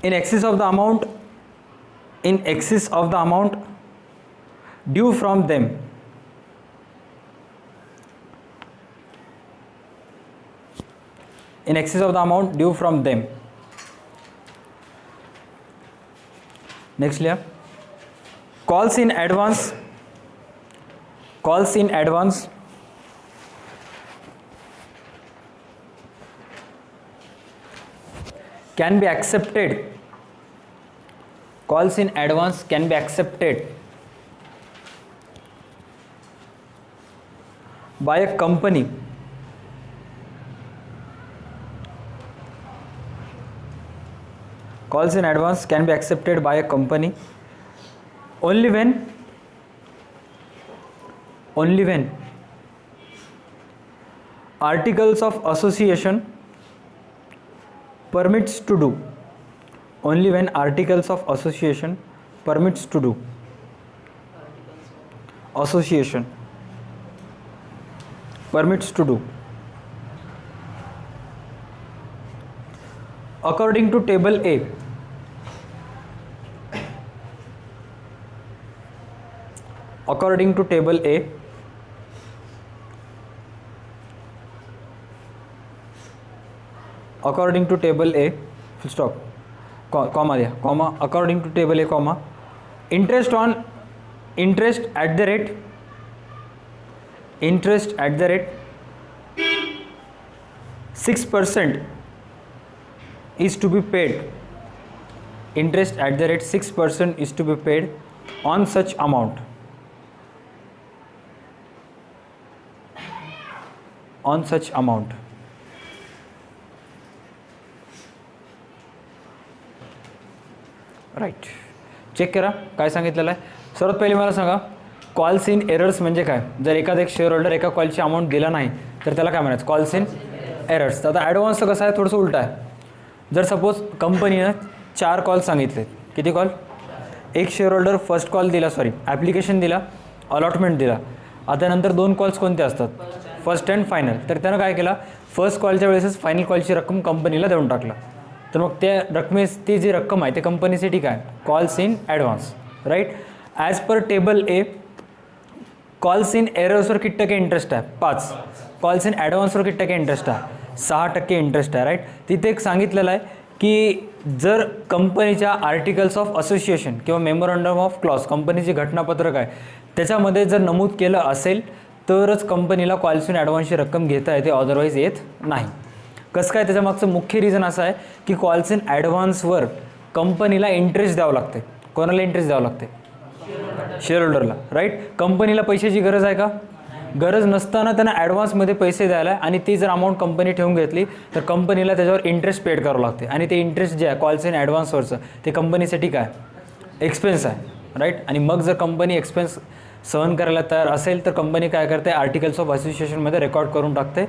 in excess of the amount due from them. In excess of the amount due from them. Next layer, calls in advance can be accepted. Calls in advance can be accepted by a company calls in advance can be accepted by a company only when articles of association permits to do. Only when articles of association permits to do. Association permits to do. According to table A, according to table A, according to table A, full stop, comma दिया, comma, according to table A, comma, interest at the rate 6% is to be paid. Interest at the rate 6% is to be paid on such amount. On such amount. Right, check करा काय सांगितलेलं आहे. सर्वात पहिले मला सांगा calls in errors म्हणजे काय. जर एखादा एक शेअर होल्डर एका कॉलची अमाऊंट दिला नाही तर त्याला काय म्हणायचं, कॉल्स इन एरर्स. तर आता ॲडव्हान्सचं कसं आहे, थोडंसं उलट आहे. जर सपोज कंपनीनं 4 कॉल सांगितले, किती कॉल, एक शेअर होल्डर फर्स्ट कॉल दिला, ॲप्लिकेशन दिला, अलॉटमेंट दिला, आता नंतर 2 कॉल्स कोणते असतात, फर्स्ट अँड फायनल. तर त्यानं काय केलं, फर्स्ट कॉलच्या वेळेसच फायनल कॉलची रक्कम कंपनीला देऊन टाकला. तर मग त्या रकमेस ती जी रक्कम आहे ते कंपनीसाठी काय, calls in advance. Right. As per table a calls in एरर्सवर किती टक्के इंटरेस्ट आहे, 5. कॉल्स इन ॲडव्हान्सवर किती टक्के इंटरेस्ट आहे, 6% इंटरेस्ट आहे. राईट. तिथे एक सांगितलेलं आहे की जर कंपनीच्या आर्टिकल्स ऑफ असोसिएशन किंवा मेमोरंडम ऑफ क्लॉज, कंपनीची घटनापत्रक आहे त्याच्यामध्ये जर नमूद केलं असेल तरच कंपनीला कॉल्स इन ॲडव्हान्सची रक्कम घेता येते, अदरवाईज येत नाही. कसं काय, त्याच्यामागचं मुख्य रिझन असं आहे की कॉल्स इन ॲडव्हान्सवर कंपनीला इंटरेस्ट द्यावं लागते. कोणाला इंटरेस्ट द्यावं लागते, शेअर होल्डरला. राईट. कंपनीला पैशाची गरज आहे का, गरज नसताना त्यांना ॲडव्हान्समध्ये पैसे द्यायला, आणि ती जर अमाऊंट कंपनी ठेवून घेतली तर कंपनीला त्याच्यावर इंटरेस्ट पेड करावं लागते. आणि ते इंटरेस्ट जे आहे कॉल्स इन ॲडव्हान्सवरचं ते कंपनीसाठी काय, एक्सपेन्स आहे. राईट. आणि मग जर कंपनी एक्सपेन्स सहन करायला तयार असेल तर कंपनी काय करते, आर्टिकल्स ऑफ असोसिएशनमध्ये रेकॉर्ड करून टाकते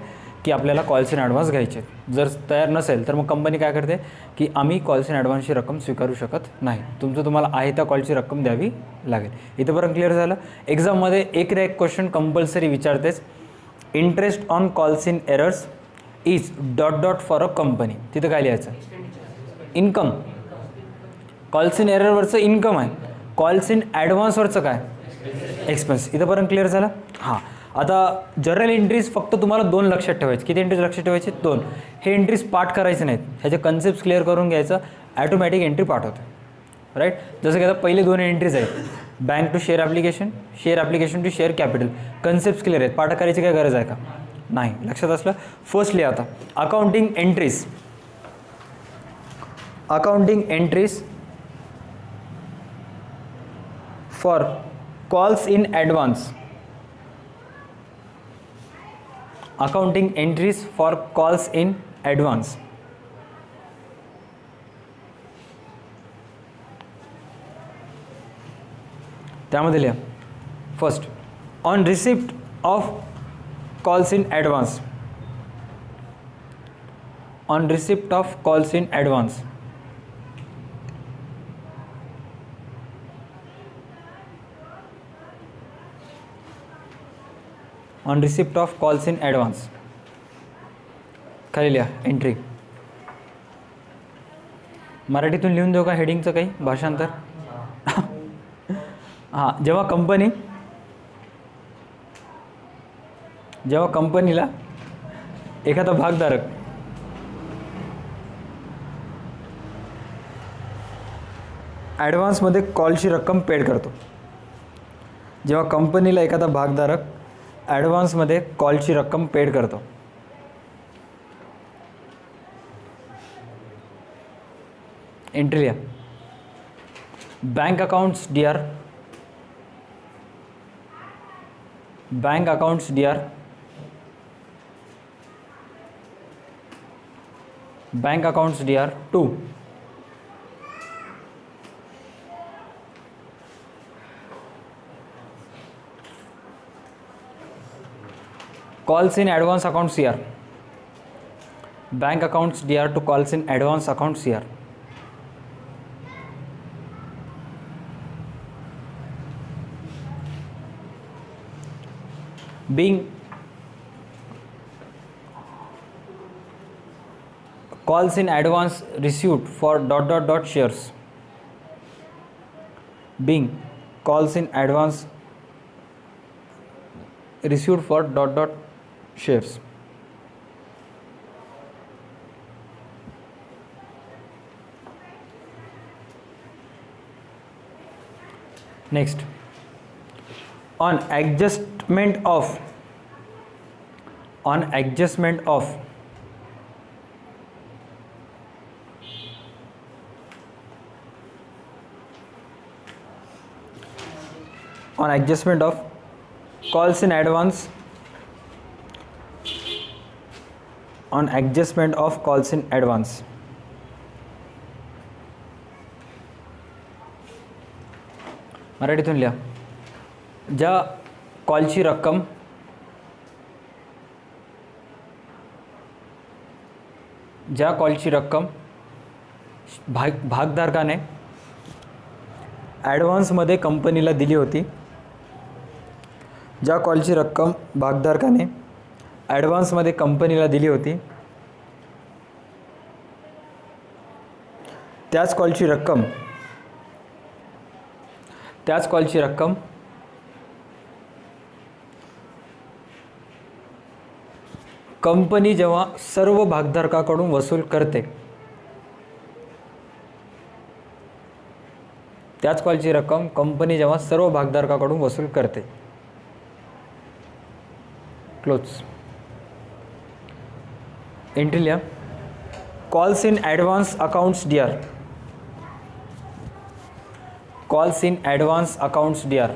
की आपल्याला कॉल्स इन ॲडव्हान्स घ्यायचे. जर तयार नसेल तर मग कंपनी काय करते की आम्ही कॉल्स इन ॲडव्हान्सची रक्कम स्वीकारू शकत नाही, तुम्हाला आहे त्या कॉलची रक्कम द्यावी लागेल. इथंपर्यंत क्लिअर झालं. एक्झाममध्ये एक क्वेश्चन कंपल्सरी विचारतेच, interest on calls in arrears is ... for a company. तिथं काय लिहायचं, इन्कम. कॉल्स इन एररवरचं इन्कम आहे, कॉल्स इन ॲडव्हान्सवरचं काय, एक्सपेन्स. इथंपर्यंत क्लिअर झालं. हां. आता जनरल एंट्रीज फक्त तुम्हाला 2 लक्षात ठेवायचे. किती एंट्रीज लक्षात ठेवायचे, 2. हे एंट्रीज पाठ करायचे नाहीत, ह्याचे कन्सेप्ट क्लिअर करून घ्यायचं, ॲटोमॅटिक एंट्री पाठ होते. राईट. जसं की आता पहिले 2 एंट्रीज आहेत, bank to share application to share capital. Concept clear आहेत, पाठ करायची काय गरज आहे का, नाही. लक्षात असलं. फर्स्टली आता accounting entries for calls in advance. Accounting entries for calls in advance. त्यामध्ये लिहा, first on receipt of calls in advance. On receipt of calls in advance. On receipt of calls in advance. खाली लिहा entry. मराठीतून लिहून देऊ का हेडिंगचं काही भाषांतर? हां, जेव्हा कंपनीला एखादा भागधारक ॲडव्हान्समध्ये कॉलची रक्कम पेड करतो. जेव्हा कंपनीला एखादा भागधारक ॲडव्हान्समध्ये कॉलची रक्कम पेड करतो. एंट्री लिहा. Bank accounts DR, bank accounts DR, bank accounts DR 2. Calls in advance account CR. Bank accounts DR to calls in advance account CR. Being calls in advance received for ... shares. Being calls in advance received for ... shares. Next, on adjustment of on adjustment of calls in advance, on adjustment of calls in advance. मराठीतून लिहा. ज्या कॉलची रक्कम भागधारकाने ॲडव्हान्समध्ये कंपनीला दिली होती, ज्या कॉलची रक्कम भागधारकाने ॲडव्हान्समध्ये कंपनीला दिली होती, त्याच कॉलची रक्कम कंपनी जेव्हा सर्व भागधारकाकडून वसूल करते, त्याच कॉलची रक्कम कंपनी जेव्हा सर्व भागधारकाकडून वसूल करते. क्लोज. एंट्री लिहा. Calls in advance accounts DR. Calls in advance accounts DR.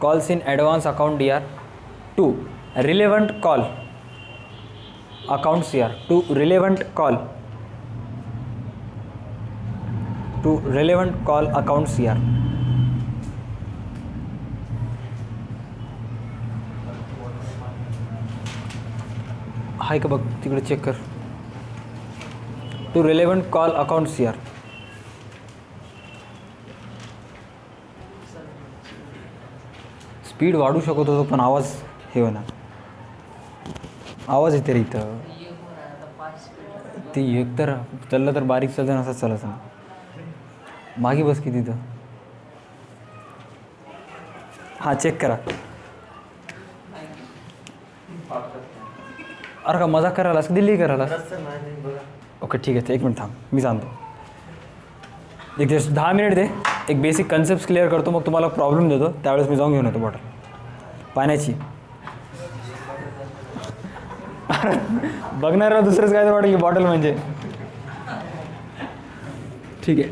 Calls in advance account DR 2. Relevant call account CR. To relevant call account CR. हाय का बघ तिकडे चेक कर. To relevant call account CR. Speed वाढू शकत होतो पण आवाज हे होणार. आवाज येते रे इथं. ते एक तर चाललं तर बारीक चालतं, असंच चालायचं ना. मागे बस की तिथं. हां, चेक करा. अरे का मजाक करायलास की दिल्ली करायलास? ओके ठीक आहे, 1 मिनिट थांब, मी सांगतो. एक 10 मिनिट दे, एक बेसिक कन्सेप्ट क्लिअर करतो, मग तुम्हाला प्रॉब्लेम देतो. त्यावेळेस मी जाऊन घेऊन येतो बॉटल पाण्याची. बघणार दुसरंच काय तर वाटेल की बॉटल म्हणजे. ठीक आहे.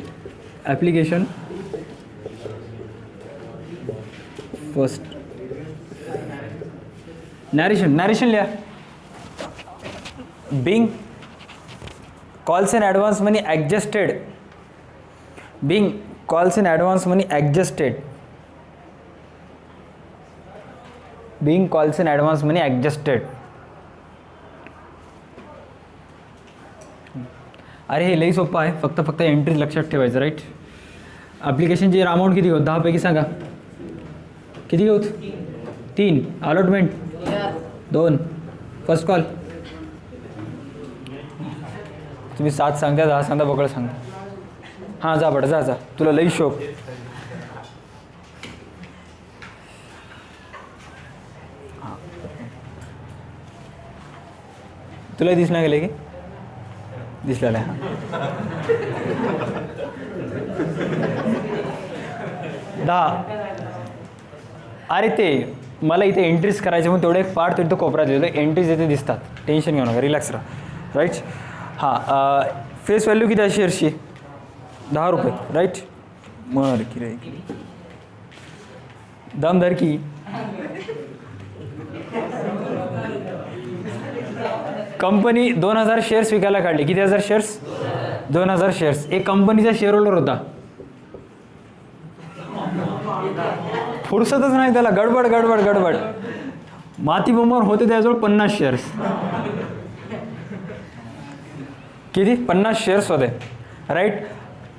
Application first. नॅरेशन लिहा. Being calls in advance money adjusted. Being calls in advance money adjusted. Being calls in advance money adjusted. अरे हे लई सोपं आहे. फक्त एंट्री लक्षात ठेवायचं. राईट. ॲप्लिकेशनची अमाऊंट किती होत? 10 पैकी सांगा किती होत? 3. अलॉटमेंट 2. फर्स्ट कॉल तुम्ही 7 सांगता 10 सांगता बकळ सांगता हां जा बडा जा जा तुला लई शोक तुला दिसणार गेले की दिसलेलं आहे दहा अरे ते मला इथे एंट्रीज करायचे म्हणून तेवढे एक पार्ट तिथे कोपऱ्यात लिहिलं एंट्रीज इथे दिसतात टेन्शन घेऊ नका रिलॅक्स राहा राईट हां फेस व्हॅल्यू किती आहे शेअरची 10 रुपये राईट मर की रे दमदार की कंपनी 2000 शेअर्स विकायला काढले किती हजार शेअर्स 2000 शेअर्स एक कंपनीचा शेअर होल्डर होता फुरसतच नाही त्याला गडबड गडबड गडबड माती बोंबावर होते त्याजवळ 50 शेअर्स किती 50 शेअर्स होते राईट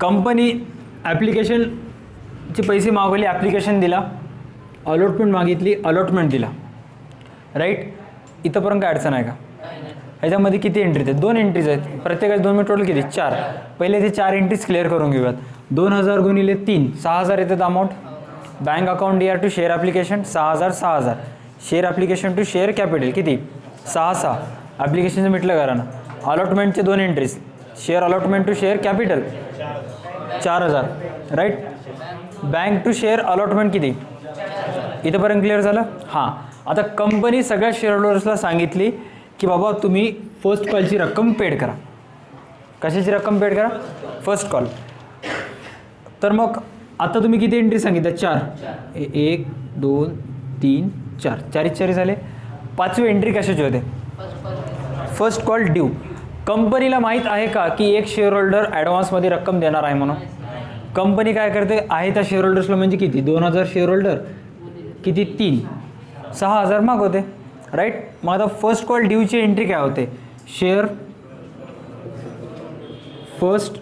कंपनी ॲप्लिकेशनचे पैसे मागवले ॲप्लिकेशन दिला अलॉटमेंट मागितली अलॉटमेंट दिला राईट इथंपर्यंत काय अडचण आहे का ह्याच्यामध्ये किती एंट्रीज आहेत 2 एंट्रीज आहेत प्रत्येकाचे 2 मिनिट टोटल किती 4 पहिले ते 4 एंट्रीज क्लिअर करून घेऊयात 2000 गुणिले 3 6000 येतात amount bank account D R to share application 6000 share application to share capital किती 6 ॲप्लिकेशनचं मिटलं करा ना अलॉटमेंटचे 2 entries share allotment to share capital 4000 right bank to share allotment किती इथंपर्यंत क्लिअर झालं हां आता कंपनी सगळ्या शेअर होल्डर्सला सांगितली की बाबा तुम्ही फर्स्ट कॉलची रक्कम पेड करा कशाची रक्कम पेड करा फर्स्ट कॉल तर मग आता तुम्ही किती एंट्री सांगितल्या 4 1 2 3 4 4 झाले 5वी एंट्री कशाची होते फर्स्ट कॉल ड्यू कंपनीला माहीत आहे का की एक शेअर होल्डर ॲडव्हान्समध्ये रक्कम देणार आहे म्हणून कंपनी काय करते आहे त्या शेअर होल्डर्सला म्हणजे किती 2000 शेअर होल्डर किती 3 6000 मागवते राईट मग आता फर्स्ट कॉल ड्यूची एंट्री काय होते share first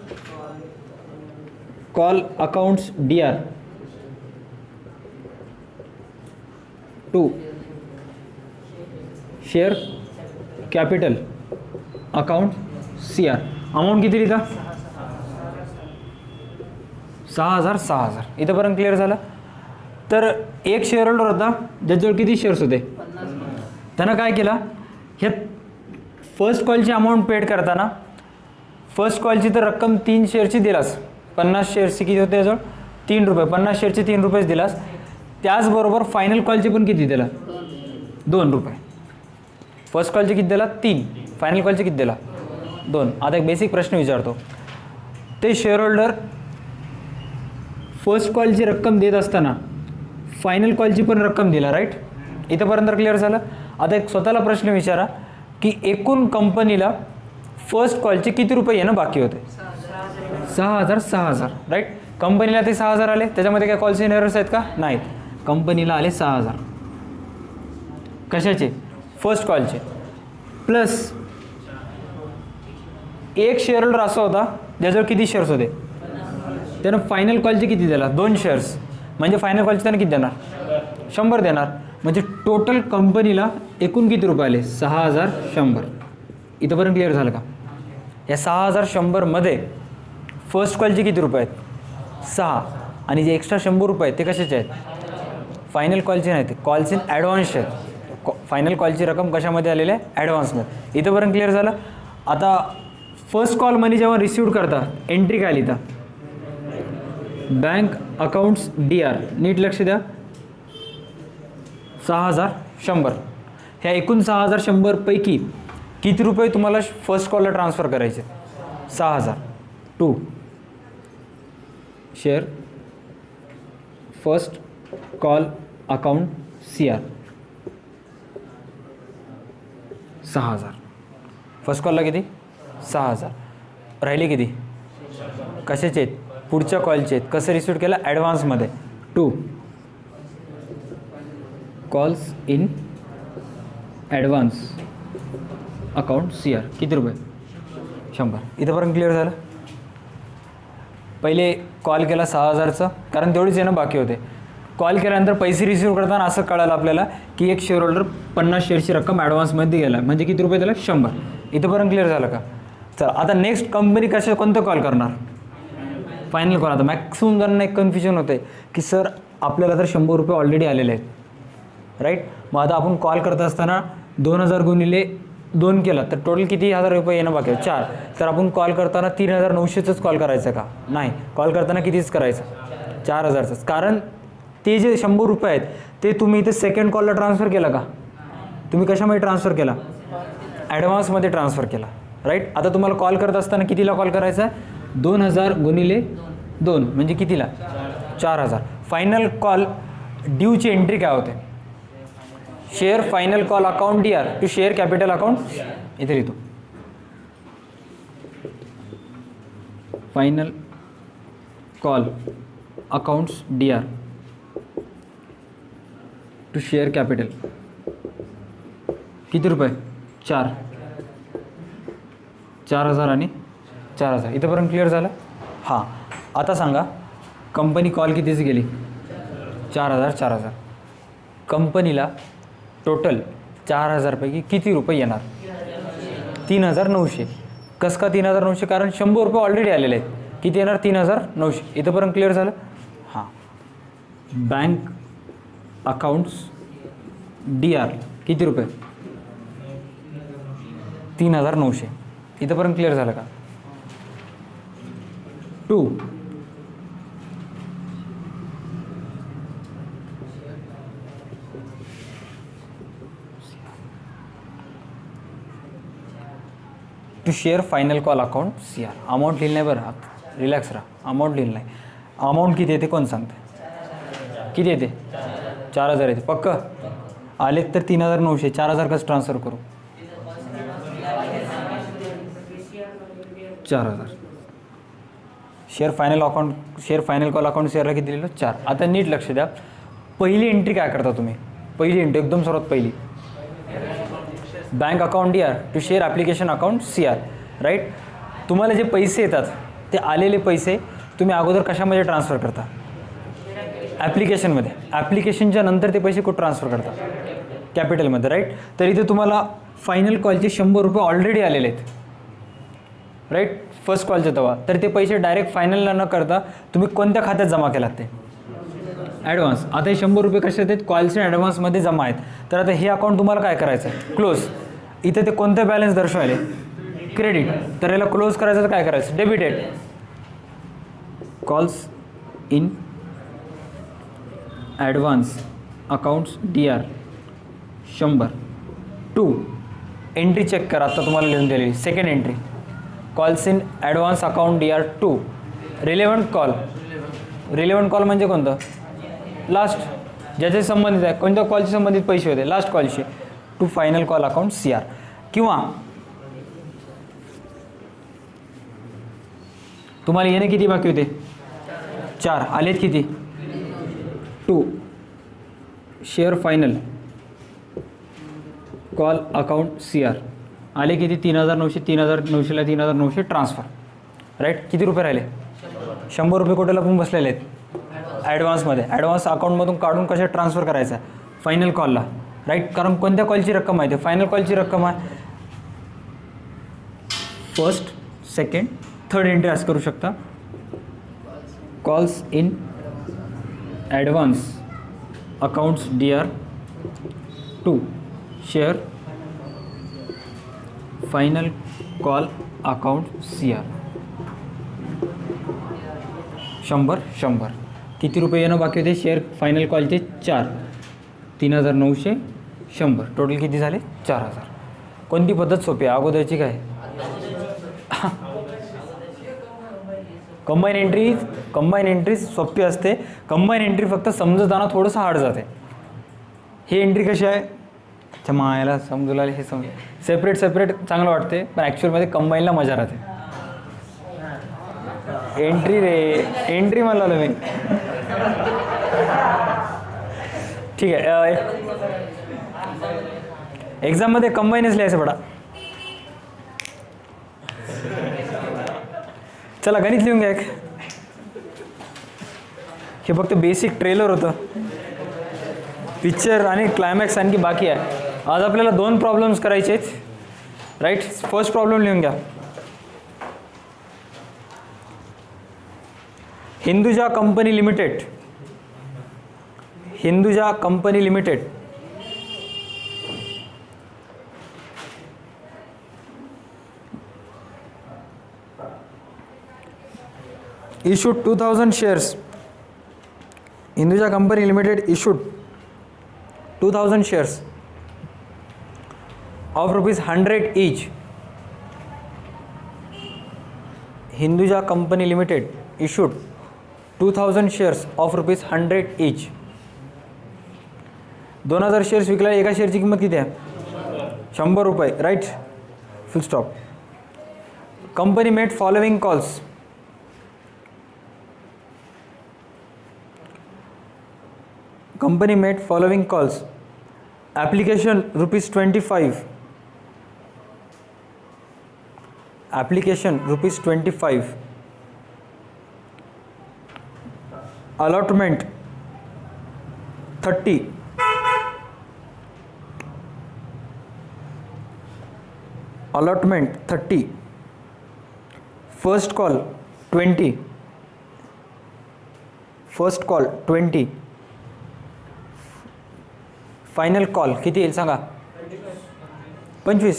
call accounts D R to share capital account C R amount किती लिहिता 6000 इथंपर्यंत क्लिअर झालं तर एक शेअर होल्डर होता ज्याच्याजवळ किती शेअर्स होते त्यानं काय केलं ह्या फर्स्ट कॉलची अमाऊंट पेड करताना फर्स्ट कॉलची तर रक्कम 3 शेअरची दिलास 50 शेअर्सची किती होते याजवळ 3 रुपये 50 शेअरची 3 रुपयेच दिलास त्याचबरोबर फायनल कॉलची पण किती दिला 2 रुपये फर्स्ट कॉलची किती दिला 3 फायनल कॉलची किती दिला 2 आता एक बेसिक प्रश्न विचारतो ते शेअर होल्डर फर्स्ट कॉलची रक्कम देत असताना फायनल कॉलची पण रक्कम दिला राईट इथंपर्यंत क्लिअर झालं आता एक स्वतःला प्रश्न विचारा की एकूण कंपनीला फर्स्ट कॉलचे किती रुपये येणं बाकी होते 6000 राईट कंपनीला ते 6000 आले त्याच्यामध्ये काय कॉल्स इन एरर्स आहेत का नाहीत कंपनीला आले 6000 कशाचे फर्स्ट कॉलचे प्लस एक शेअर होल्डर असा होता ज्याच्यावर किती शेअर्स होते त्यानं फायनल कॉलचे किती दिला 2 शेअर्स म्हणजे फायनल कॉलचे त्यानं किती देणार 100 देणार म्हणजे टोटल कंपनीला एकूण किती रुपये आले 6100 इथंपर्यंत क्लिअर झालं का या 6100 मध्ये फर्स्ट कॉलचे किती रुपये आहेत 6 आणि जे एक्स्ट्रा 100 रुपये आहेत ते कशाचे आहेत फायनल कॉलचे नाहीत कॉल्स इन ॲडव्हान्स आहेत फायनल कॉलची रक्कम कशामध्ये आलेली आहे ॲडव्हान्समध्ये इथंपर्यंत क्लिअर झालं आता फर्स्ट कॉल मनी जेव्हा रिसिव्ह करता एंट्री काय लिहिता बँक अकाउंट्स डी आर नीट लक्ष द्या 6100 ह्या एकूण 6100 पैकी किती रुपये तुम्हाला फर्स्ट कॉलला ट्रान्सफर करायचे 6000 to share first call account C R 6000 first कॉलला किती 6000 राहिले किती कशाचे आहेत पुढच्या कॉलचे आहेत कसं रिसिव्ह केलं ॲडव्हान्समध्ये to calls in advance account C r किती रुपये 100 इथंपर्यंत क्लिअर झालं पहिले कॉल केला 6000चं कारण तेवढीच येणं बाकी होते कॉल केल्यानंतर पैसे रिसिव्ह करताना असं कळालं आपल्याला की एक शेअर होल्डर 50 शेअरची रक्कम ॲडव्हान्समध्ये गेला, म्हणजे किती रुपये दिला? 100. इथंपर्यंत क्लिअर झालं का? चला आता नेक्स्ट कंपनी कोणतं कॉल करणार? Final call. आता मॅक्सिमम जणांना एक कन्फ्युजन होतं की सर आपल्याला तर 100 रुपये ऑलरेडी आलेले आहेत, राईट. मग आता आपण कॉल करत असताना 2000 गुणिले 2 केला तर टोटल किती हजार रुपये येणं बाकी आहे? 4. तर आपण कॉल करताना 3900च कॉल करायचं का? नाही, कॉल करताना कितीच करायचं? 4000च. कारण ते जे 100 रुपये आहेत ते तुम्ही इथे सेकंड कॉलला ट्रान्सफर केला का? तुम्ही कशामध्ये ट्रान्सफर केला? ॲडव्हान्समध्ये ट्रान्सफर केला, राईट. आता तुम्हाला कॉल करत असताना कितीला कॉल करायचा आहे? 2000 गुणिले 2 म्हणजे कितीला? 4000. फायनल कॉल ड्यूची एंट्री काय होते? Share final call account DR to share capital account, इथे लिहितो final call accounts DR to share capital. किती रुपये? 4000 आणि 4000. इथंपर्यंत क्लिअर झालं? हां. आता सांगा कंपनी कॉल कितीची गेली? 4000. कंपनीला टोटल 4000 पैकी किती रुपये येणार? 3900. कसं का 3900? कारण 100 रुपये ऑलरेडी आलेले आहेत. किती येणार? 3900. इथंपर्यंत क्लिअर झालं? हां. बँक अकाउंट्स DR किती रुपये? 3900. इथंपर्यंत क्लिअर झालं का? 2 to share final call account CR. Amount लिहिलं नाही बरं, रिलॅक्स राहा. अमाऊंट लिहिलं नाही. अमाऊंट किती येते कोण सांगते? किती येते? 4000 येते. पक्का आलेत तर 3900. 4000 कसं ट्रान्सफर करू? 4000. शेअर फायनल कॉल अकाउंट CRला किती लिहिलं? 4. आता नीट लक्ष द्या. पहिली एंट्री काय करता तुम्ही? पहिली एंट्री एकदम सर्वात पहिली bank account DR to share application account CR, right. तुम्हाला जे पैसे येतात ते आलेले पैसे तुम्ही अगोदर कशामध्ये ट्रान्सफर करता? ॲप्लिकेशनमध्ये. ॲप्लिकेशनच्या नंतर ते पैसे कुठं ट्रान्सफर करता? कॅपिटलमध्ये, राईट. तर इथे तुम्हाला फायनल कॉलचे 100 रुपये ऑलरेडी आलेले आहेत, राईट. फर्स्ट कॉलचे तेव्हा तर ते पैसे डायरेक्ट फायनलला न करता तुम्ही कोणत्या खात्यात जमा केलात? ते ॲडव्हान्स. आता हे 100 रुपये कसे आहेत? कॉल्सचे ॲडव्हान्समध्ये जमा आहेत. तर आता हे अकाउंट तुम्हाला काय करायचं आहे? क्लोज. इथे ते कोणतं बॅलन्स दर्शवायले? क्रेडिट. तर याला क्लोज करायचं तर काय करायचं? Debited. Calls in advance accounts DR 100. 2 entry check करा. आता तुम्हाला लिहून दिलेली second entry calls in advance account DR 2 relevant call. Relevant call म्हणजे कोणतं? लास्ट, ज्याचे संबंधित आहे. कोणत्या कॉलचे संबंधित पैसे होते? लास्ट कॉलचे. To final call account CR. किंवा तुम्हाला येणे किती बाकी होते? 4. आलेत किती? 2 share final call account CR आले किती? 3900. 3900ला 3900 ट्रान्सफर, राईट. किती रुपये राहिले? 100 रुपये कुठे लपून बसलेले आहेत? ॲडव्हान्समध्ये. ॲडव्हान्स अकाउंटमधून काढून कशा ट्रान्सफर करायचा? फायनल कॉलला, राईट. कारण कोणत्या कॉलची रक्कम आहे? ते फायनल कॉलची रक्कम आहे. फर्स्ट, सेकंड, थर्ड एंट्री असं करू शकता. Calls in advance accounts DR 2 share final call account CR 100. किती रुपये येणं बाकी होते? शेअर फायनल कॉलचे 4. 3900 100 टोटल किती झाले? 4000. कोणती पद्धत सोपी आहे? अगोदरची काय? कंबाईन एंट्री सोपी असते. कंबाईन एंट्री फक्त समजताना थोडंसं हार्ड जाते. ही एंट्री कशी आहे? अच्छा मायाला समजू लागले. हे सेपरेट चांगलं वाटते, पण ॲक्च्युअलमध्ये कंबाईनला मजा राहते. एंट्री म्हणलं मी. ठीक आहे. एक्झाममध्ये कंबाईनच लिहायचं पडा. चला गणित लिहून घ्या एक. हे फक्त बेसिक ट्रेलर होतं. पिक्चर आणि क्लायमॅक्स आणखी बाकी आहे. आज आपल्याला 2 प्रॉब्लेम्स करायचे आहेत, राईट. फर्स्ट प्रॉब्लेम लिहून घ्या. Hinduja company limited, Hinduja company limited issued 2000 shares. Hinduja Company Limited issued 2000 shares of rupees 100 each. Hinduja Company Limited issued 2000 shares of rupees 100 each. 2000 shares विकला. एका शेअरची किंमत किती आहे? 100 रुपये, right. Full stop. Company made following calls. Company made following calls. Application rupees 25. Application rupees 25. Allotment 30. Allotment 30. First call 20. First call 20. Final call किती येईल सांगा? 25.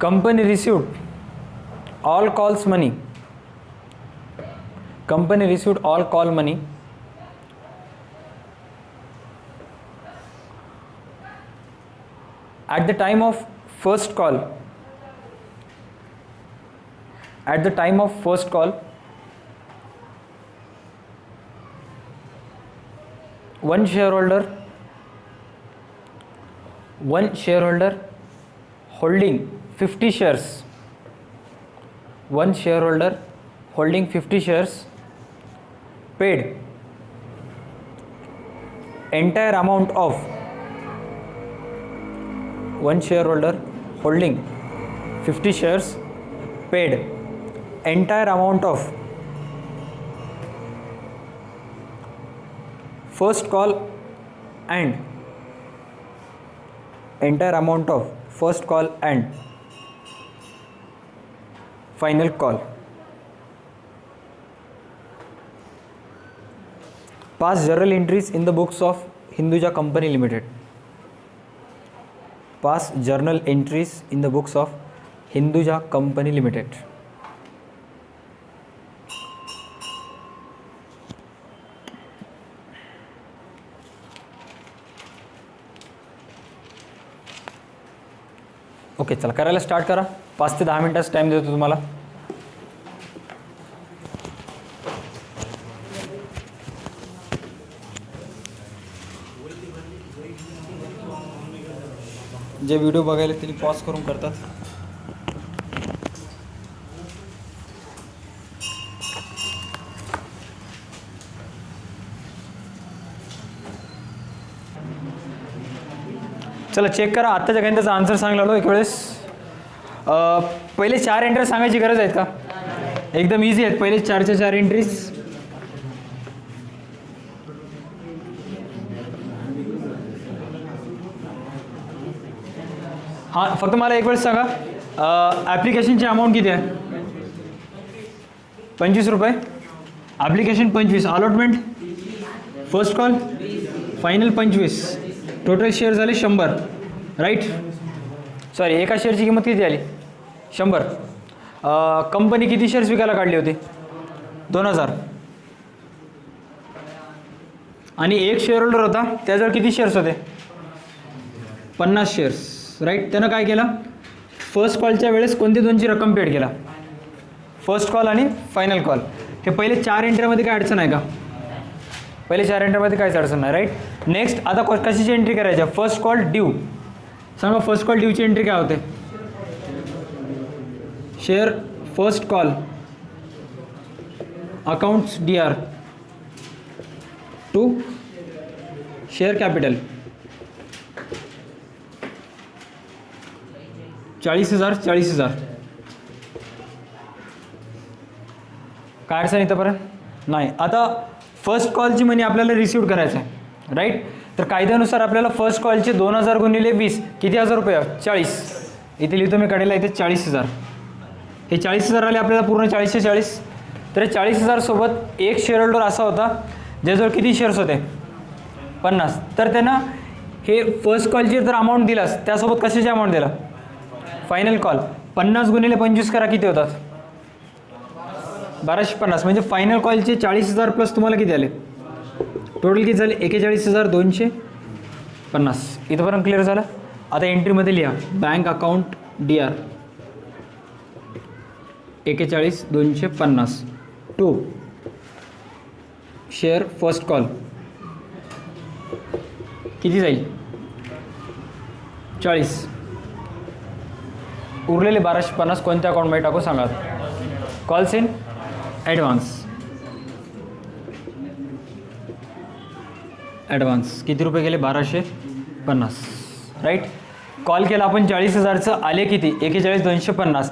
Company received all calls money. Company received all call money at the time of first call. At the time of first call, one shareholder holding 50 shares, one shareholder holding 50 shares paid entire amount of, one shareholder holding 50 shares paid entire amount of first call and entire amount of first call and final call. Pass journal entries in the books of Hinduja Company Limited. Pass journal entries in the books of Hinduja Company Limited. Okay, चला करायला start करा. 5 ते 10 मिनिटाचा time देतो तुम्हाला. जे video बघायला त्यांनी पॉज करून करतात. चला चेक करा. आत्ताच्या काही त्याचा आन्सर सांगलेलो एक वेळेस. पहिले 4 एंट्री सांगायची गरज आहेत का? एकदम इझी आहेत. पहिले 4च्या 4 एंट्रीज. हां, फक्त मला एक वेळेस सांगा, ॲप्लिकेशनची अमाऊंट किती आहे? 25 रुपये. Application 25. Allotment first call final 25. Total share झाले 100, राईट. सॉरी, एका शेअरची किंमत किती आली? 100. कंपनी किती शेअर्स विकायला काढली होती? 2000. आणि एक शेअर होल्डर होता, त्याजवळ किती शेअर्स होते? 50 शेअर्स, राईट. त्यानं काय केलं? फर्स्ट कॉलच्या वेळेस कोणती दोनची रक्कम पेड केला? फर्स्ट कॉल आणि फायनल कॉल. हे पहिले 4 एंट्रीमध्ये काय अडचण आहे का? पहिले 4 एंट्रीमध्ये काहीच अडचण नाही, राईट. नेक्स्ट आता कशाची एंट्री करायची? First call due. सांगा फर्स्ट कॉल ड्यूची एंट्री काय होते? Share first call accounts DR to share capital 40,000. काय अडचण इथंपर्यंत नाही. आता फर्स्ट कॉलची मनी आपल्याला रिसिव्ह करायचं आहे राईट. तर कायद्यानुसार आपल्याला फर्स्ट कॉलचे 2000 गुणिले 20 किती हजार रुपये 40. इथे लिहितो मी कडेला इथे 40,000. हे 40,000 आले आपल्याला पूर्ण 40चे 40. तर 40,000 सोबत एक शेअर होल्डर असा होता ज्याजवळ किती शेअर्स होते 50. तर त्यांना हे फर्स्ट कॉलची जर अमाऊंट दिलास त्यासोबत कशाची अमाऊंट दिला फायनल कॉल 50 गुणिले 25 करा किती होतात 1250. म्हणजे फायनल कॉलचे 40,000 प्लस तुम्हाला किती आले टोटल किती झाले 41,250. इथंपर्यंत क्लिअर झालं. आता एंट्रीमध्ये लिहा bank account DR 41,250 to share first call किती जाईल 40. उरलेले 1250 कोणत्या अकाउंटमध्ये टाकू सांगा. कॉल्स इन ॲडव्हान्स किती रुपये गेले 1250 राईट. कॉल केला आपण 40,000चं आले किती 41,250.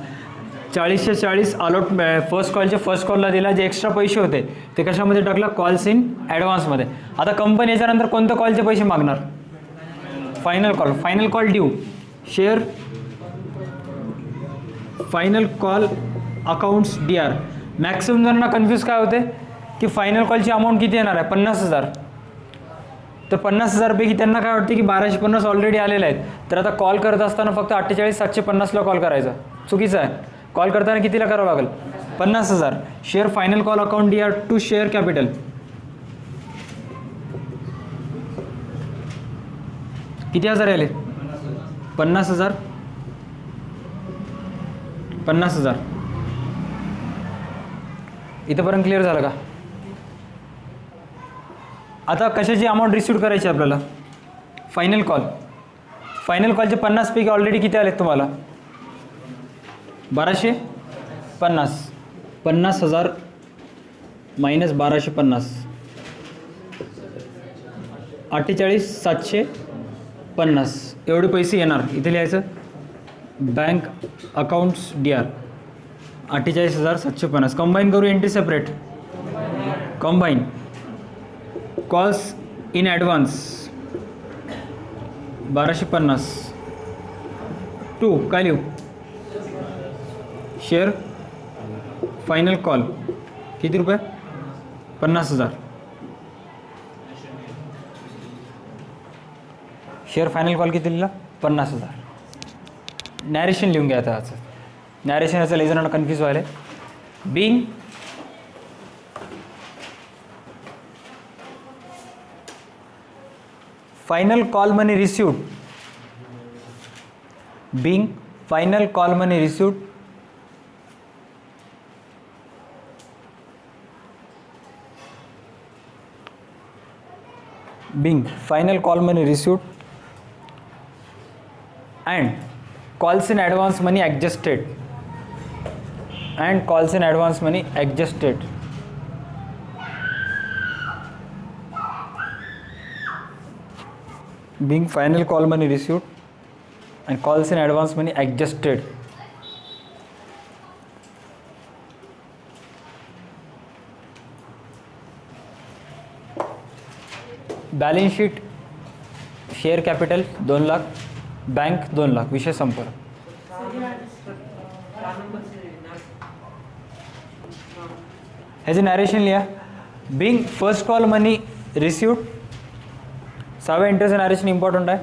40चे 40 अलॉट फर्स्ट कॉलला दिला. जे एक्स्ट्रा पैसे होते ते कशामध्ये टाकला कॉल्स इन ॲडव्हान्समध्ये. आता कंपनी याच्यानंतर कोणत्या कॉलचे पैसे मागणार final call due share final call accounts DR. Maximum जणांना कन्फ्यूज काय होते की फायनल कॉलची अमाऊंट किती येणार आहे 50,000. तर 50,000पैकी त्यांना काय वाटते की 1250 ऑलरेडी आलेले आहेत. तर आता कॉल करत असताना फक्त 48,750ला कॉल करायचा चुकीचं आहे. कॉल करताना कितीला करावं लागेल 50,000. Share final call account DR to share capital किती हजार आले 50,000 50,000. इथंपर्यंत क्लिअर झालं का. आता कशाची अमाऊंट रिसिव्ह करायची आपल्याला फायनल कॉलचे 50पैकी ऑलरेडी किती आलेत तुम्हाला 1250. 50,000 मायनस 1250 48,750 एवढे पैसे येणार. इथे लिहायचं बँक अकाउंट्स DR 48,750. कंबाईन करू entry separate combine. Calls in advance 1250 to काय लिहू शेअर फायनल कॉल किती रुपये 50,000. शेअर फायनल कॉल किती लिहिला 50,000. नॅरेशन लिहून घ्या. आता नॅरेशन याचा लई जणांना कन्फ्यूज व्हायला. Bing final call money received Bing final call money received being final call money received and calls in advance money adjusted being final call money received and calls in advance money adjusted. Balance sheet share capital 2 lakh bank 2 lakh विषय संपला. ह्याचे narration लिहा. Being first call money received 6व्या एंट्रीचं narration important आहे.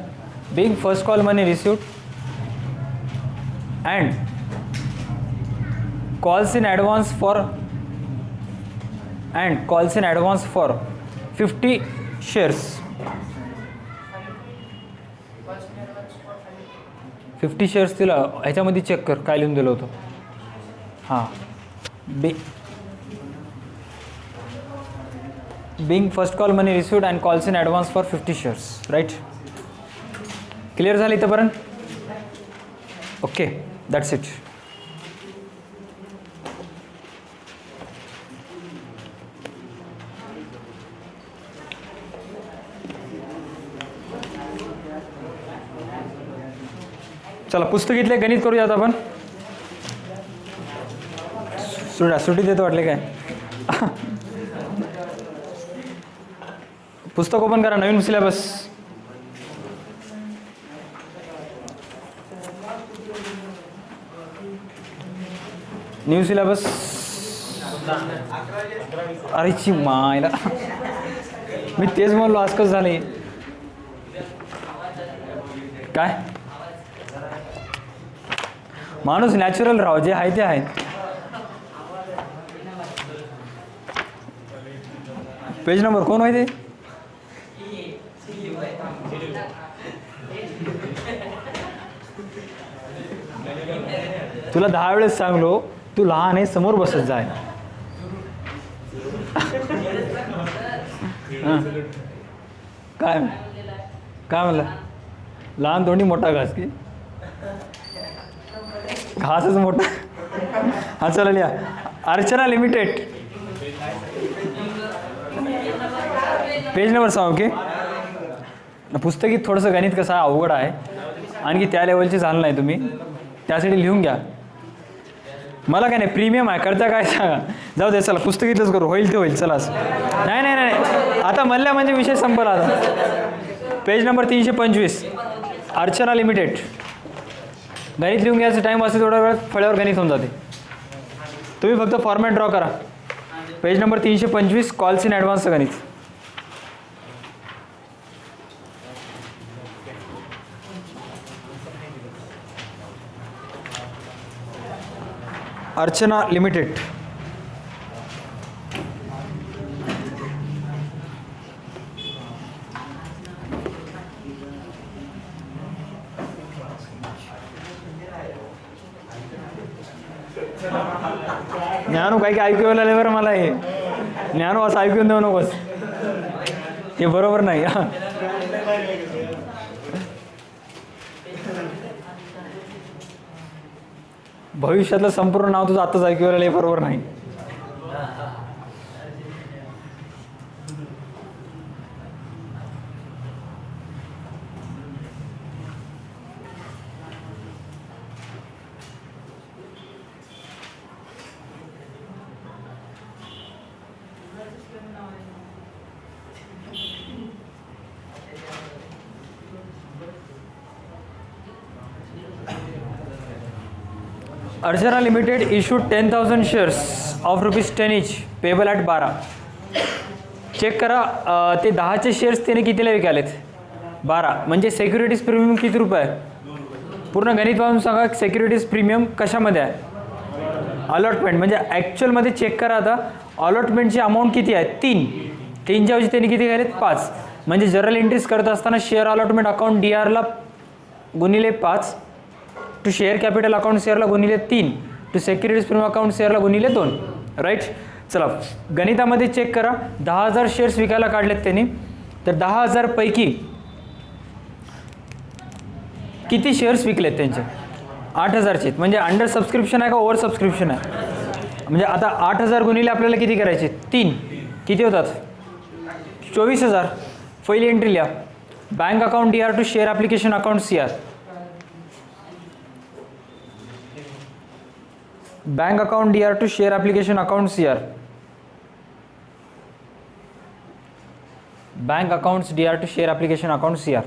Being first call money received and calls in advance for 50 shares 50 shares दिला. ह्याच्यामध्ये check कर काय लिहून दिलं होतं. हां being first call money received and calls in advance for 50 shares right. Clear झालं इथंपर्यंत. Okay that's it. चला पुस्तक घेतले गणित करूयात आपण. सुटी देतो वाटले काय. पुस्तक ओपन करा, नवीन सिलेबस. New syllabus. अरेची मायला, मी तेच म्हणलो आज कसं झालंय काय. माणूस नॅचरल राव, जे आहे ते आहे. पेज नंबर कोण माहिती. तुला 10 वेळेस सांगलो, तू लहान आहे, समोर बसत जाय. काय काय म्हणला, लहान तोंडी मोठा घास की, घासच मोठा. हा चला लिहा, अर्चना लिमिटेड, पेज नंबर सांगू की. पुस्तकी थोडंसं गणित कसं आहे, अवघड आहे, आणखी त्या लेवलचे झालं नाही तुम्ही, त्यासाठी लिहून घ्या. मला काय नाही, प्रीमियम आहे, करता काय सांगा. जाऊ दे, चला पुस्तकीतलंच करू, होईल ते होईल. चला, नाही नाही नाही, आता म्हणल्या म्हणजे विषय संपला. आता पेज नंबर 325, अर्चना लिमिटेड. गणित लिहून घ्यायचं, टाईम वाचते थोडा वेळ, फळ्यावर गणित होऊन जाते. तुम्ही फक्त फॉर्मॅट ड्रॉ करा. पेज नंबर 325, कॉल्स इन ॲडव्हान्सचं गणित. अर्चना लिमिटेड. ज्ञानू काही काय ऐकू आले बरं मला. हे ज्ञानू असं ऐकून देऊ नकोस, हे बरोबर नाही. भविष्यातलं संपूर्ण नाव तुझं आत्ताच ऐकू आलं, हे बरोबर नाही. Archana Limited issued 10,000 shares of ₹10 each payable at 12. Check करा, ते 10चे शेअर्स त्याने कितीला विकालेत, 12. म्हणजे सिक्युरिटीज प्रीमियम किती रुपये आहे, पूर्ण गणित पाहून सांगा. सिक्युरिटीज प्रीमियम कशामध्ये आहे, अलॉटमेंट. म्हणजे ॲक्च्युअलमध्ये चेक करा. आता अलॉटमेंटची अमाऊंट किती आहे, 3. 3च्या ऐवजी त्यांनी किती घ्यायलेत, 5. म्हणजे जनरल एंट्रीज करत असताना शेअर अलॉटमेंट अकाउंट DRला गुणिले 5, टू शेअर कॅपिटल अकाउंट शेअरला गुणिले 3, टू सिक्युरिटीज प्रीमियम अकाउंट शेअरला गुणिले 2. राईट. चला गणितामध्ये चेक करा, 10,000 शेअर्स विकायला काढलेत त्यांनी. तर 10,000 पैकी किती शेअर्स विकलेत त्यांचे, 8,000चे. म्हणजे अंडर सबस्क्रिप्शन आहे का ओव्हर सबस्क्रिप्शन आहे. म्हणजे आता 8,000 गुणिले आपल्याला किती करायचे, 3. किती होतात, 24,000. पहिली एंट्री लिहा, bank account DR to share application account CR. Bank account DR to share application account CR. Bank accounts DR to share application account CR.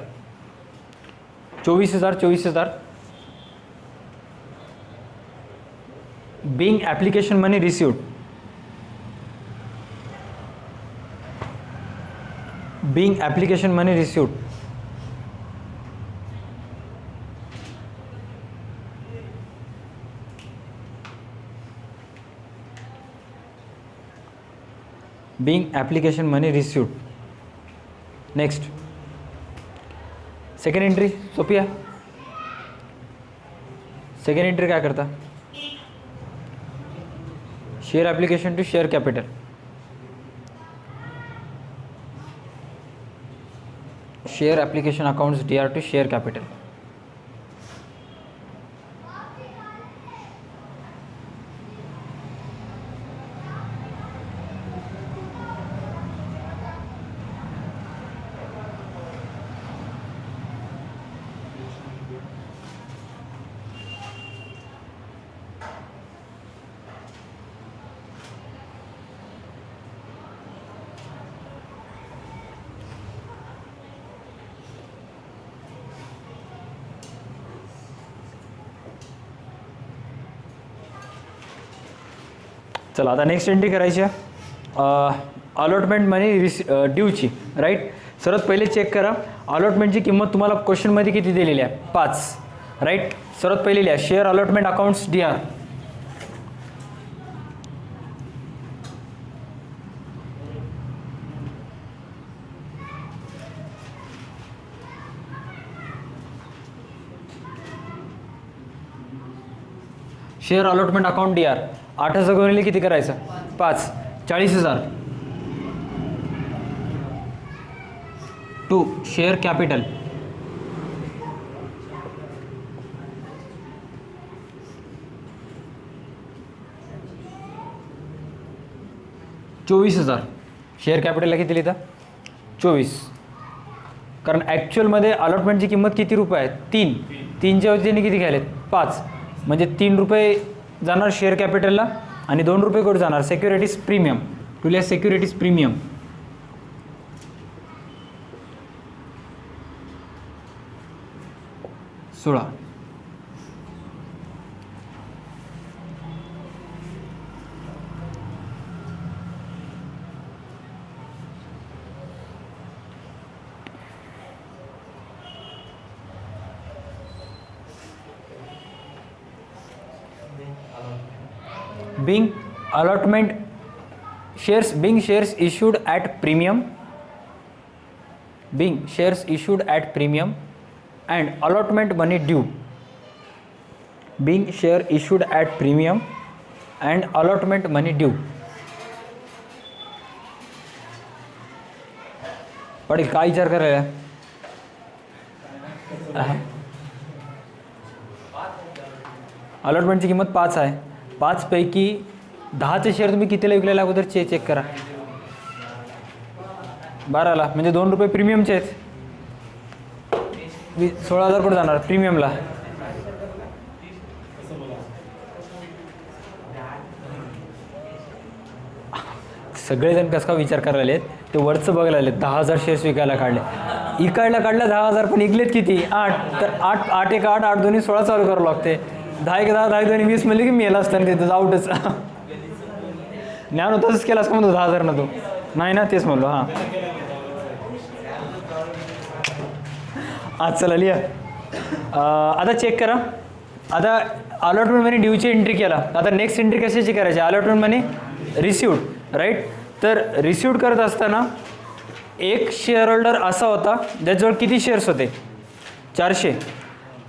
24,000 24,000. Being application money received, being application money received. being application money received. Next, second entry सोपी आहे. Second entry काय करता, share application to share capital. Share application accounts DR to share capital. चला आता next entry करायची आहे allotment मनी ड्यूची, right. सर्वात पहिले चेक करा अलॉटमेंटची किंमत तुम्हाला क्वेश्चनमध्ये किती दिलेली आहे, 5, राईट. सर्वात पहिले लिहा share allotment accounts DR. Share allotment account DR 8,000 गुणिले किती करायचं, 5, 40,000. 2 शेअर कॅपिटल 24,000. शेअर कॅपिटलला किती लिहिता, 24, कारण ॲक्च्युअलमध्ये अलॉटमेंटची किंमत किती रुपये आहे, 3. 3च्या वतीने किती घ्यायलेत, 5, म्हणजे 3 रुपये जाणार शेअर कॅपिटलला आणि 2 रुपये कुठे जाणार, सिक्युरिटीज प्रीमियम. टुल्या securities premium 16. being allotment shares being shares issued at premium and allotment money due. being share issued at premium and allotment money due. पडेल काय विचार करायला, अलॉटमेंटची किंमत 5 आहे. 5 पैकी 10चे शेअर तुम्ही कितीला विकलेला अगोदर चेक करा, 12ला, म्हणजे 2 रुपये प्रीमियमचे आहेत. 16,000 कुठे जाणार प्रीमियमला. सगळेजण कसं का विचार करायला आहेत, ते वरचं बघायला आलेत. 10,000 शेअर्स विकायला काढले, इकायला काढलं 10,000, पण इकलेत किती, 8. तर 8 एक 8, 8 दोन्ही 16 चालू करावं लागते. 10 एक 10, 10 दोन्ही 20 म्हणले की मेला असताना तिथं आउटच. ज्ञान तसंच केलास का म्हणतो 10,000 ना तो, नाही ना, तेच म्हणलो. हां आज चला लिहा. आता चेक करा. आता अलॉटमेंट मनी ड्यूची एंट्री केला. आता नेक्स्ट एंट्री कशाची करायची, अलॉटमेंट मनी रिसिव्ड, राईट. तर रिसिव्ड करत असताना एक शेअर होल्डर असा होता ज्याच्याजवळ किती शेअर्स होते, 400.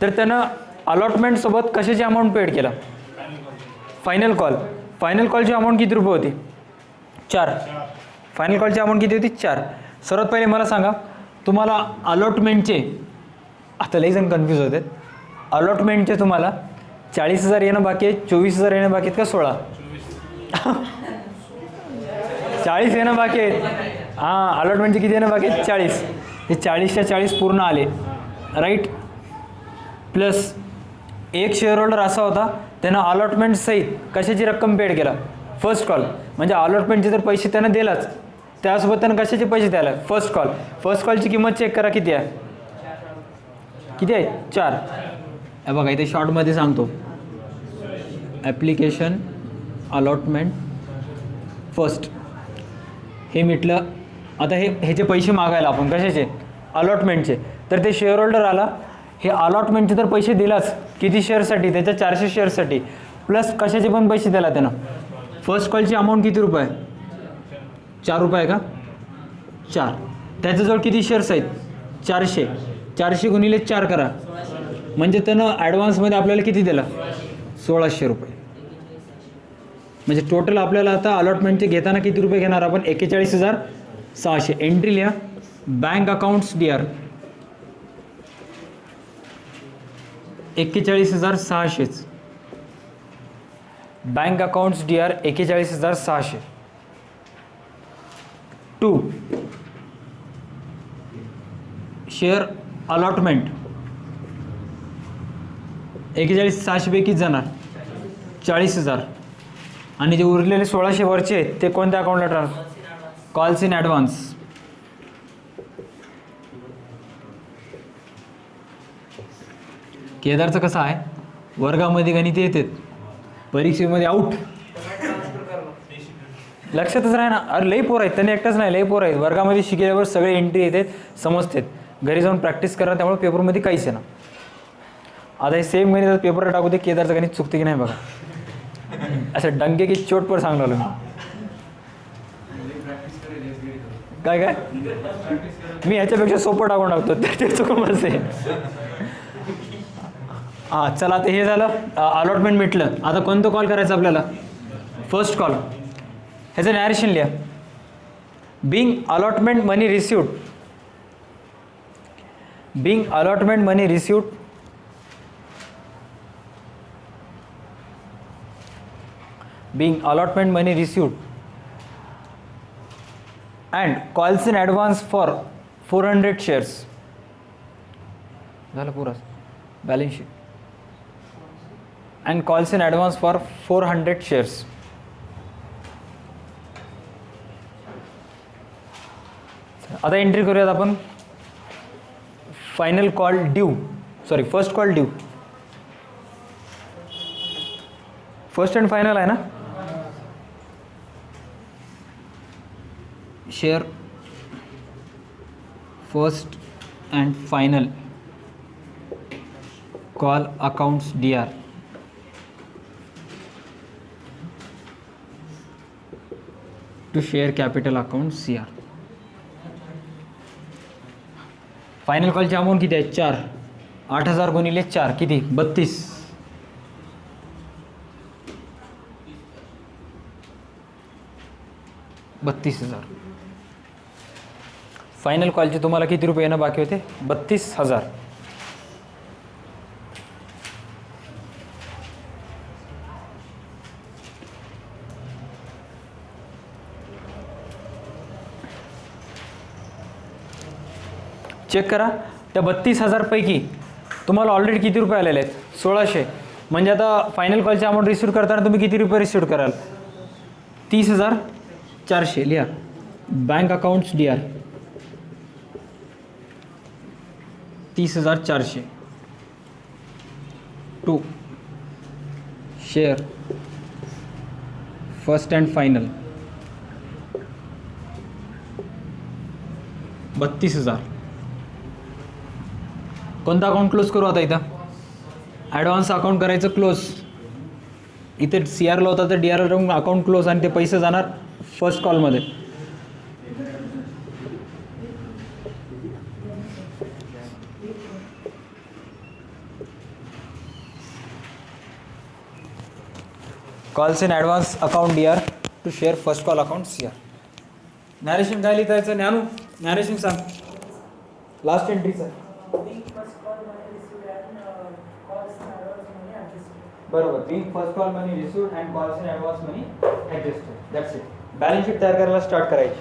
तर त्यानं अलॉटमेंटसोबत कशाची अमाऊंट पेड केला, फायनल कॉल. फायनल कॉलची अमाऊंट किती रुपये होती, 4. फायनल कॉलची अमाऊंट किती होती, 4. सर्वात पहिले मला सांगा तुम्हाला अलॉटमेंटचे, आता लई जण कन्फ्यूज होते, अलॉटमेंटचे तुम्हाला 40,000 येणं बाकी आहे, 24,000 येणं बाकी आहेत का 16, 40 येणं बाकी आहेत. हां अलॉटमेंटचे किती येणं बाकी आहेत, 40. हे 40च्या 40 पूर्ण आले, राईट. प्लस एक शेअर होल्डर असा होता त्यानं अलॉटमेंट सहित कशाची रक्कम पेड केला, फर्स्ट कॉल. म्हणजे अलॉटमेंटचे तर पैसे त्यानं दिलाच, त्यासोबत त्यानं कशाचे पैसे द्यायला, फर्स्ट कॉल. फर्स्ट कॉलची किंमत चेक करा किती आहे, किती आहे, 4. हे बघा इथे शॉर्टमध्ये सांगतो, ॲप्लिकेशन अलॉटमेंट फर्स्ट, हे मिटलं. आता ह्याचे पैसे मागायला आपण कशाचे, अलॉटमेंटचे. तर ते शेअर होल्डर आला, हे अलॉटमेंटचे तर पैसे दिलाच, किती शेअरसाठी, त्याच्या 400 शेअर्ससाठी, प्लस कशाचे पण पैसे दिला त्यानं. फर्स्ट कॉलची अमाऊंट किती रुपये, 4 रुपये का, 4. त्याच्याजवळ किती शेअर्स आहेत, 400. 400 गुणिले 4 करा, म्हणजे त्यानं ॲडव्हान्समध्ये आपल्याला किती दिला, 1,600 रुपये. म्हणजे टोटल आपल्याला आता अलॉटमेंटचे घेताना किती रुपये घेणार आपण, 41,600. एंट्री लिहा, bank accounts DR 41,600. Bank accounts DR 41,600. 2 share allotment 41,600 पैकी जाणार 40,000, आणि जे उरलेले 1,600 वरचे आहेत ते कोणत्या अकाउंटला ट्रान्सफर, कॉल्स इन ॲडव्हान्स. केदारचं कसं आहे, वर्गामध्ये गणित येतात, परीक्षेमध्ये आऊट. लक्षातच राहा ना. अरे लई पोर आहेत, त्यांनी एकटाच नाही, लई पोर आहेत वर्गामध्ये. शिकल्यावर सगळे एंट्री येतात, समजतात. घरी जाऊन प्रॅक्टिस करा, त्यामुळे पेपरमध्ये काहीच आहे ना. आता हे सेम गणित पेपरला टाकू दे, केदारचं गणित चुकते की नाही बघा. असं डंके की चोट पर सांगलो मी. काय काय मी ह्याच्यापेक्षा सोपं टाकून टाकतो, ते चुकून बसते. हां चला, आता हे झालं, अलॉटमेंट मिटलं. आता कोणतं कॉल करायचं आपल्याला? First call. ह्याचं नॅरेशन लिहा. Bing allotment money received, Bing allotment money received being allotment money received and calls in advance for 400 shares. झालं पुरा balance sheet. and calls in advance for 400 shares. आता entry करूयात आपण. Final call due, sorry first call due. First and final आहे ना. Share first and final call accounts DR to share capital account CR. Final कॉलची amount किती आहे? 4. 8,000 गुणिले 4 किती? 32. फायनल कॉलचे तुम्हाला किती रुपये येणं बाकी होते? 32,000. चेक करा, त्या 32,000 पैकी तुम्हाला ऑलरेडी किती रुपये आलेले आहेत? 1,600. म्हणजे आता फायनल कॉलची अमाऊंट रिसिव्ह करताना तुम्ही किती रुपये रिसिव्ह कराल? 30,400. लिहा bank accounts DR 30,400 to share first and final 32,000. कोणता अकाउंट क्लोज करू आता? इथं ॲडव्हान्स अकाउंट करायचं क्लोज. इथे CRला होता तर DR राहून अकाउंट क्लोज, आणि ते पैसे जाणार फर्स्ट कॉलमध्ये. Calls in advance account DR to share first call account CR. Narration काय लिहायचं? ज्ञानू नॅरेशन सांग. लास्ट एंट्रीचं बरोबर. Being first call money received and calls in advance money adjusted. That's it. Balance sheet तयार करायला स्टार्ट करायची.